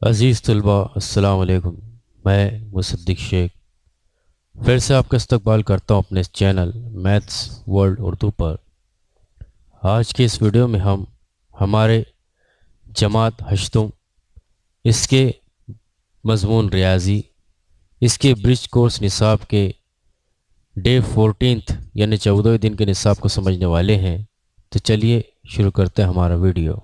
عزیز طلباء السلام علیکم۔ میں مصدق شیخ پھر سے آپ کا استقبال کرتا ہوں اپنے اس چینل میتھس ورلڈ اردو پر۔ آج کی اس ویڈیو میں ہم ہمارے جماعت ہشتم اس کے مضمون ریاضی اس کے برج کورس نصاب کے ڈے 14 یعنی 14ویں دن کے نصاب کو سمجھنے والے ہیں۔ تو چلیے شروع کرتے ہیں ہمارا ویڈیو۔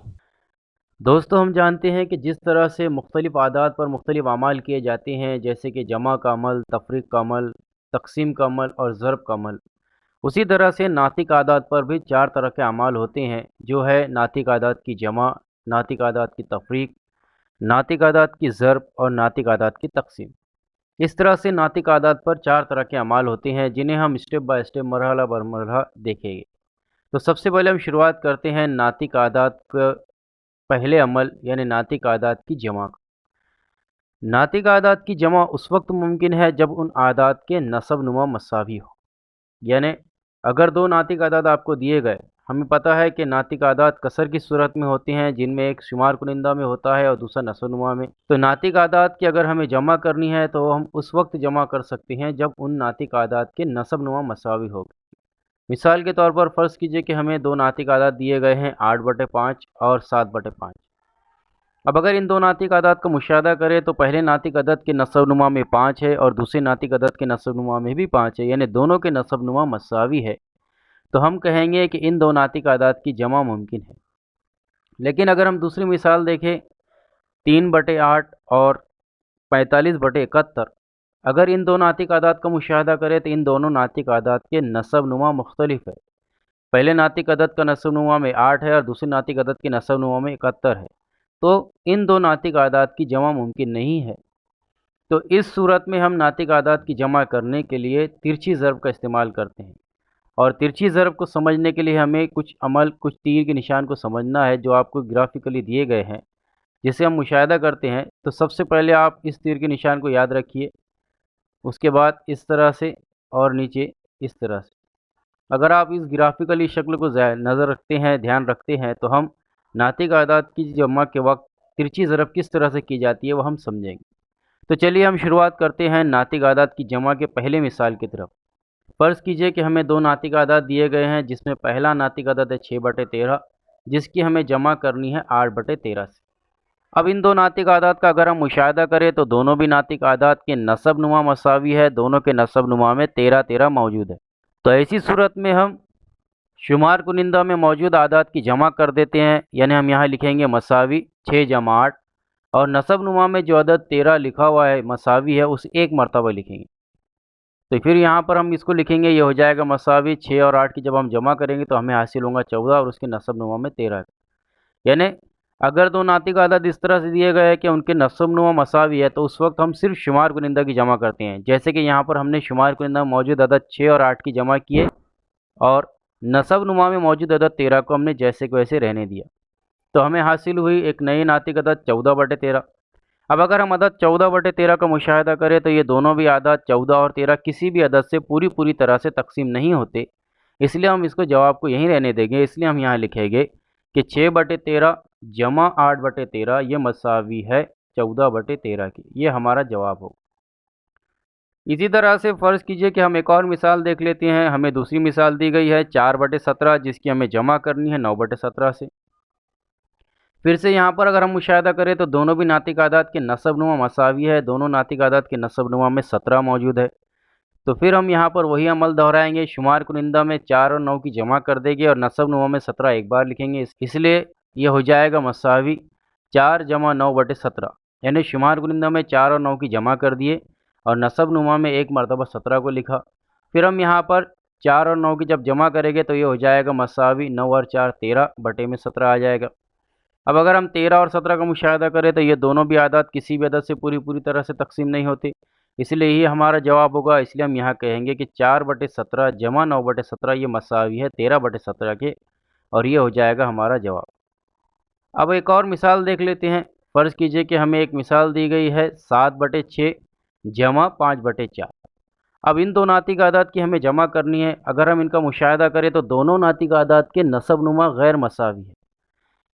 دوستو، ہم جانتے ہیں کہ جس طرح سے مختلف اعداد پر مختلف اعمال کیے جاتے ہیں، جیسے کہ جمع کا عمل، تفریق کا عمل، تقسیم کا عمل اور ضرب کا عمل، اسی طرح سے ناطق اعداد پر بھی 4 طرح کے اعمال ہوتے ہیں، جو ہے ناطق اعداد کی جمع، ناطق اعداد کی تفریق، ناطق اعداد کی ضرب اور ناطق اعداد کی تقسیم۔ اس طرح سے ناطق اعداد پر 4 طرح کے اعمال ہوتے ہیں، جنہیں ہم اسٹیپ بائی اسٹیپ مرحلہ بر مرحلہ دیکھیں گے۔ تو سب سے پہلے ہم شروعات کرتے ہیں ناطق اعداد کا پہلے عمل یعنی ناطق اعداد کی جمع کا۔ ناطق اعداد کی جمع اس وقت ممکن ہے جب ان اعداد کے نسب نما مساوی ہو، یعنی اگر دو ناطق اعداد آپ کو دیے گئے، ہمیں پتہ ہے کہ ناطق اعداد کسر کی صورت میں ہوتے ہیں، جن میں ایک شمار کنندہ میں ہوتا ہے اور دوسرا نسب نما میں۔ تو ناطق اعداد کی اگر ہمیں جمع کرنی ہے تو ہم اس وقت جمع کر سکتے ہیں جب ان ناطق اعداد کے نسب نما مساوی ہو۔ مثال کے طور پر فرض کیجئے کہ ہمیں دو ناطق اعداد دیے گئے ہیں 8/5 اور 7/5۔ اب اگر ان دو ناطق اعداد کا مشاہدہ کریں تو پہلے ناطق عدد کے نسب نما میں 5 ہے اور دوسرے ناطق عدد کے نسب نما میں بھی 5 ہے، یعنی دونوں کے نسب نما مساوی ہے، تو ہم کہیں گے کہ ان دو ناطق اعداد کی جمع ممکن ہے۔ لیکن اگر ہم دوسری مثال دیکھیں 3/8 اور 45/71، اگر ان دو ناطق اعداد کا مشاہدہ کریں تو ان دونوں ناطق اعداد کے نسب نما مختلف ہے۔ پہلے ناطق عدد کا نسب نما میں 8 ہے اور دوسرے ناطق عدد کے نسب نما میں 71 ہے، تو ان دو ناطق اعداد کی جمع ممکن نہیں ہے۔ تو اس صورت میں ہم ناطق اعداد کی جمع کرنے کے لیے ترچھی ضرب کا استعمال کرتے ہیں، اور ترچھی ضرب کو سمجھنے کے لیے ہمیں کچھ عمل، کچھ تیر کے نشان کو سمجھنا ہے جو آپ کو گرافیکلی دیے گئے ہیں، جسے ہم مشاہدہ کرتے ہیں۔ تو سب سے پہلے آپ اس تیر کے نشان کو یاد رکھیے، اس کے بعد اس طرح سے اور نیچے اس طرح سے۔ اگر آپ اس گرافیکلی شکل کو نظر رکھتے ہیں، دھیان رکھتے ہیں، تو ہم ناطق اعداد کی جمع کے وقت ترچھی ضرب کس طرح سے کی جاتی ہے وہ ہم سمجھیں گے۔ تو چلیے ہم شروعات کرتے ہیں ناطق اعداد کی جمع کے پہلے مثال کی طرف۔ فرض کیجئے کہ ہمیں دو ناطق اعداد دیے گئے ہیں، جس میں پہلا ناطق عدد ہے 6/13، جس کی ہمیں جمع کرنی ہے 8/13 سے۔ اب ان دو ناطق اعداد کا اگر ہم مشاہدہ کریں تو دونوں بھی ناطق اعداد کے نسب نما مساوی ہے، دونوں کے نسب نما میں 13 موجود ہے۔ تو ایسی صورت میں ہم شمار کنندہ میں موجود اعداد کی جمع کر دیتے ہیں، یعنی ہم یہاں لکھیں گے مساوی 6/8، اور نسب نما میں جو عدد 13 لکھا ہوا ہے مساوی ہے، اس ایک مرتبہ لکھیں گے۔ تو پھر یہاں پر ہم اس کو لکھیں گے، یہ ہو جائے گا مساوی 6 اور 8 کی جب ہم جمع کریں گے تو ہمیں حاصل ہوگا 14 اور اس کے نسب نما میں 13۔ یعنی اگر دو ناطق اعداد اس طرح سے دیے گئے کہ ان کے نسب نما مساوی ہے تو اس وقت ہم صرف شمار کنندہ کی جمع کرتے ہیں، جیسے کہ یہاں پر ہم نے شمار کنندہ میں موجود عدد 6 اور 8 کی جمع کیے اور نسب نما میں موجود عدد 13 کو ہم نے جیسے کو ویسے رہنے دیا، تو ہمیں حاصل ہوئی ایک نئی ناطق عدد 14/13۔ اب اگر ہم عدد 14/13 کا مشاہدہ کریں تو یہ دونوں بھی اعداد 14 اور 13 کسی بھی عدد سے پوری طرح سے تقسیم نہیں ہوتے، اس لیے ہم اس کو جواب کو یہیں رہنے دیں گے۔ اس لیے ہم یہاں لکھیں گے کہ 6/13 جمع 8/13 یہ مساوی ہے 14/13 کی، یہ ہمارا جواب ہوگا۔ اسی طرح سے فرض کیجئے کہ ہم ایک اور مثال دیکھ لیتے ہیں۔ ہمیں دوسری مثال دی گئی ہے 4/17، جس کی ہمیں جمع کرنی ہے 9/17 سے۔ پھر سے یہاں پر اگر ہم مشاہدہ کریں تو دونوں بھی ناطق اعداد کے نسب نما مساوی ہے، دونوں ناطق اعداد کے نسب نما میں 17 موجود ہے۔ تو پھر ہم یہاں پر وہی عمل دہرائیں گے، شمار کنندہ میں 4 اور 9 کی جمع کر دیں گے اور نسب نما میں 17 ایک بار لکھیں گے، اس لیے یہ ہو جائے گا مساوی 4 جمع 9/17، یعنی شمار کنندہ میں 4 اور 9 کی جمع کر دیے اور نسب نما میں ایک مرتبہ 17 کو لکھا۔ پھر ہم یہاں پر 4 اور 9 کی جب جمع کریں گے تو یہ ہو جائے گا مساوی 9 اور 4 13 بٹے میں 17 آ جائے گا۔ اب اگر ہم 13 اور 17 کا مشاہدہ کریں تو یہ دونوں بھی اعداد کسی بھی عدد سے پوری طرح سے تقسیم نہیں ہوتے، اس لیے یہ ہمارا جواب ہوگا۔ اس لیے ہم یہاں کہیں گے کہ 4/17 جمع 9/17 یہ مساوی ہے 13/17 کے، اور یہ ہو جائے گا ہمارا جواب۔ اب ایک اور مثال دیکھ لیتے ہیں۔ فرض کیجئے کہ ہمیں ایک مثال دی گئی ہے 7/6 جمع 5/4۔ اب ان دو ناطق اعداد کی ہمیں جمع کرنی ہے۔ اگر ہم ان کا مشاہدہ کریں تو دونوں ناطق اعداد کے نسب نما غیر مساوی ہے،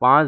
5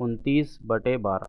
29/12।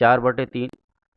4/3,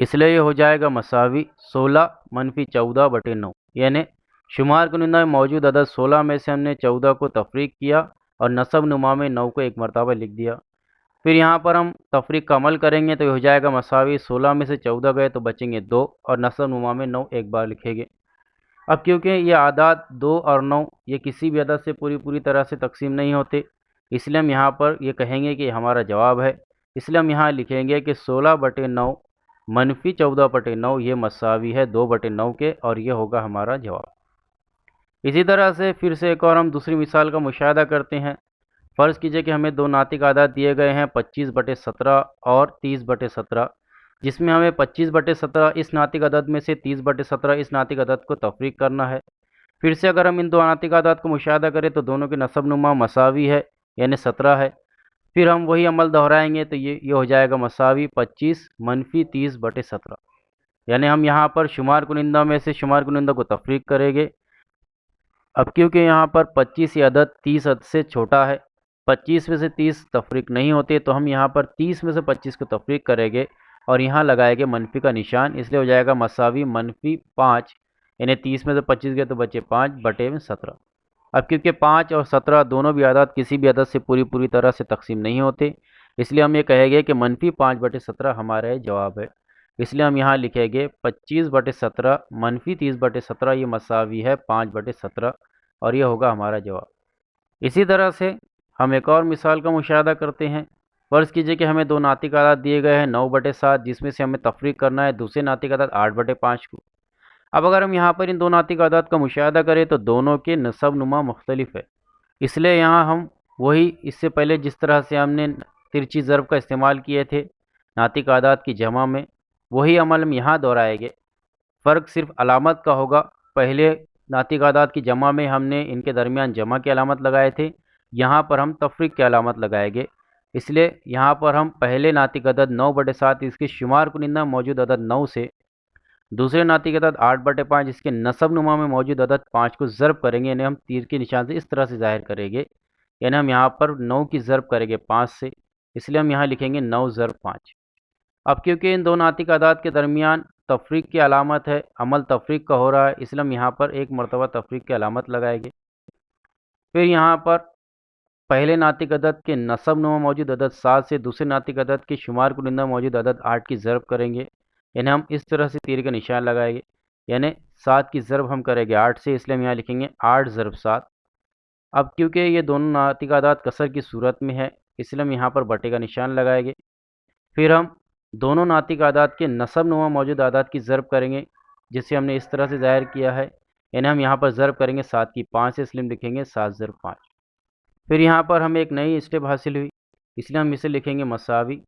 اس لیے یہ ہو جائے گا مساوی 16 منفی 14/9، یعنی شمار کنندہ میں موجود عدد 16 میں سے ہم نے 14 کو تفریق کیا اور نصب نما میں 9 کو ایک مرتبہ لکھ دیا۔ پھر یہاں پر ہم تفریق کا عمل کریں گے تو یہ ہو جائے گا مساوی 16 میں سے 14 گئے تو بچیں گے 2 اور نصب نما میں 9 ایک بار لکھیں گے۔ اب کیونکہ یہ اعداد 2 اور 9 یہ کسی بھی عدد سے پوری طرح سے تقسیم نہیں ہوتے، اس لیے ہم یہاں پر یہ کہیں گے کہ یہ ہمارا جواب ہے۔ اس لیے ہم یہاں لکھیں گے کہ 16/9 منفی 14/9 یہ مساوی ہے 2/9 کے، اور یہ ہوگا ہمارا جواب۔ اسی طرح سے پھر سے ایک اور ہم دوسری مثال کا مشاہدہ کرتے ہیں۔ فرض کیجئے کہ ہمیں دو ناطق اعداد دیے گئے ہیں 25/17 اور 30/17، جس میں ہمیں 25/17 اس ناطق عدد میں سے 30/17 اس ناطق عدد کو تفریق کرنا ہے۔ پھر سے اگر ہم ان دو ناطق اعداد کو مشاہدہ کریں تو دونوں کے نصب نما مساوی ہے، یعنی 17 ہے۔ پھر ہم وہی عمل دہرائیں گے تو یہ ہو جائے گا مساوی 25 منفی 30/17، یعنی ہم یہاں پر شمار کنندہ میں سے شمار کنندہ کو تفریق کریں گے۔ اب کیونکہ یہاں پر 25 یہ عدد 30 عدد سے چھوٹا ہے، 25 میں سے 30 تفریق نہیں ہوتے، تو ہم یہاں پر 30 میں سے 25 کو تفریق کریں گے اور یہاں لگائیں گے منفی کا نشان، اس لیے ہو جائے گا مساوی منفی 5، یعنی 30 میں سے 25 گئے تو بچے 5/17۔ اب کیونکہ 5 اور 17 دونوں بھی اعداد کسی بھی عدد سے پوری طرح سے تقسیم نہیں ہوتے، اس لیے ہم یہ کہیں گے کہ منفی 5/17 ہمارا جواب ہے۔ اس لیے ہم یہاں لکھیں گے 25/17 منفی 30/17 یہ مساوی ہے 5/17، اور یہ ہوگا ہمارا جواب۔ اسی طرح سے ہم ایک اور مثال کا مشاہدہ کرتے ہیں۔ فرض کیجئے کہ ہمیں دو ناطق اعداد دیے گئے ہیں 9/7، جس میں سے ہمیں تفریق کرنا ہے دوسرے ناطق اعداد 8/5 کو۔ اب اگر ہم یہاں پر ان دو ناطق اعداد کا مشاہدہ کریں تو دونوں کے نصب نما مختلف ہے، اس لیے یہاں ہم وہی اس سے پہلے جس طرح سے ہم نے ترچی ضرب کا استعمال کیے تھے ناطق اعداد کی جمع میں، وہی عمل ہم یہاں دہرائیں گے۔ فرق صرف علامت کا ہوگا، پہلے ناطق اعداد کی جمع میں ہم نے ان کے درمیان جمع کی علامت لگائے تھے، یہاں پر ہم تفریق کی علامت لگائیں گے۔ اس لیے یہاں پر ہم پہلے ناطق عدد 9/7 اس کے شمار کنندہ موجود عدد 9 سے دوسرے ناطق عدد 8/5 اس کے نصب نما میں موجود عدد 5 کو ضرب کریں گے، یعنی ہم تیر کے نشان سے اس طرح سے ظاہر کریں گے، یعنی ہم یہاں پر 9 کی ضرب کریں گے 5 سے، اس لیے ہم یہاں لکھیں گے 9 ضرب 5۔ اب کیونکہ ان دو ناطق اعداد کے درمیان تفریق کی علامت ہے، عمل تفریق کا ہو رہا ہے، اس لیے ہم یہاں پر ایک مرتبہ تفریق کی علامت لگائیں گے۔ پھر یہاں پر پہلے ناطق عدد کے نصب نما موجود عدد 7 سے دوسرے ناطق عدد کے شمار کنندہ موجود عدد 8 کی ضرب کریں گے، یعنی ہم اس طرح سے تیر کا نشان لگائیں گے، یعنی 7 کی ضرب ہم کریں گے 8 سے، اس لیے ہم یہاں لکھیں گے 8 ضرب 7۔ اب کیونکہ یہ دونوں ناطق اعداد کسر کی صورت میں ہے، اس لیے ہم یہاں پر بٹے کا نشان لگائیں گے۔ پھر ہم دونوں ناطق اعداد کے نصب نما موجود اعداد کی ضرب کریں گے، جسے ہم نے اس طرح سے ظاہر کیا ہے، یعنی ہم یہاں پر ضرب کریں گے 7 کی 5 سے، اس لیے ہم لکھیں گے 7 ضرب 5۔ پھر یہاں پر ہمیں ایک نئی اسٹیپ حاصل ہوئی، اس لیے ہم اسے لکھیں گے مساوی۔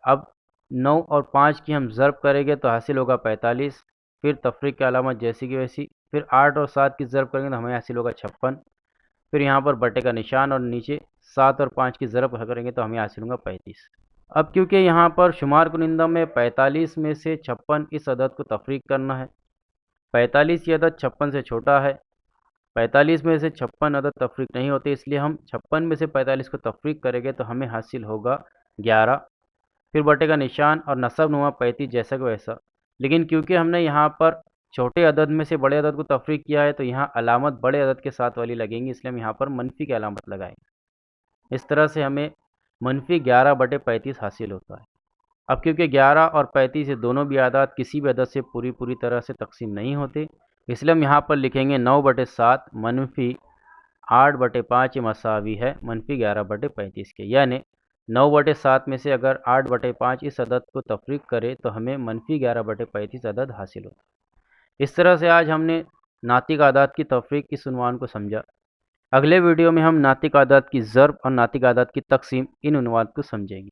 اب 9 اور 5 کی ہم ضرب کریں گے تو حاصل ہوگا 45، پھر تفریق کی علامت جیسی کی ویسی، پھر 8 اور 7 کی ضرب کریں گے تو ہمیں حاصل ہوگا 56، پھر یہاں پر بٹے کا نشان اور نیچے 7 اور 5 کی ضرب کریں گے تو ہمیں حاصل ہوگا 35۔ اب کیونکہ یہاں پر شمار کنندہ میں 45 میں سے 56 اس عدد کو تفریق کرنا ہے، 45 یہ عدد 56 سے چھوٹا ہے، 45 میں سے 56 عدد تفریق نہیں ہوتے، اس لیے ہم 56 میں سے 45 کو تفریق کریں گے تو ہمیں حاصل ہوگا 11، پھر بٹے کا نشان اور نصب نما 35 جیسا کہ ویسا۔ لیکن کیونکہ ہم نے یہاں پر چھوٹے عدد میں سے بڑے عدد کو تفریق کیا ہے تو یہاں علامت بڑے عدد کے ساتھ والی لگیں گی، اس لیے ہم یہاں پر منفی کی علامت لگائیں گے۔ اس طرح سے ہمیں منفی 11/35 حاصل ہوتا ہے۔ اب کیونکہ 11 اور 35 یہ دونوں بھی اعداد کسی بھی عدد سے پوری طرح سے تقسیم نہیں ہوتے، اس لیے ہم یہاں پر لکھیں گے 9/7 منفی 8/5 مساوی ہے منفی 11/35 کے، یعنی 9/7 میں سے اگر 8/5 اس عدد کو تفریق کرے تو ہمیں منفی 11/35 عدد حاصل ہوتا ہے۔ اس طرح سے آج ہم نے ناطق اعداد کی تفریق اس عنوان کو سمجھا۔ اگلے ویڈیو میں ہم ناطق اعداد کی ضرب اور ناطق اعداد کی تقسیم ان عنوان کو سمجھیں گے۔